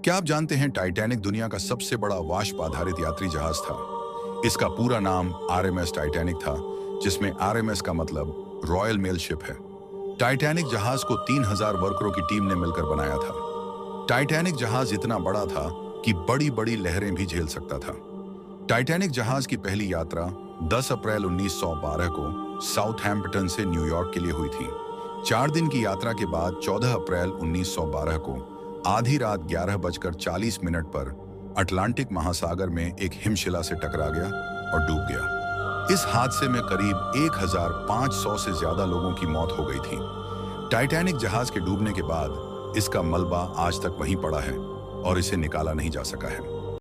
क्या आप जानते हैं टाइटैनिक दुनिया का सबसे बड़ा वाष्प आधारित यात्री जहाज था। इसका पूरा नाम आरएमएस टाइटैनिक था, जिसमें आरएमएस का मतलब रॉयल मेल शिप है। टाइटैनिक जहाज को 3000 वर्करों की टीम ने मिलकर बनाया था। टाइटैनिक जहाज इतना बड़ा था कि बड़ी बड़ी लहरें भी झेल सकता था। टाइटैनिक जहाज की पहली यात्रा 10 अप्रैल 1912 को साउथहैम्पटन से न्यूयॉर्क के लिए हुई थी। 4 दिन की यात्रा के बाद 14 अप्रैल 1912 को आधी रात 11:40 पर अटलांटिक महासागर में एक हिमशिला से टकरा गया और डूब गया। इस हादसे में करीब 1500 से ज्यादा लोगों की मौत हो गई थी। टाइटैनिक जहाज के डूबने के बाद इसका मलबा आज तक वहीं पड़ा है और इसे निकाला नहीं जा सका है।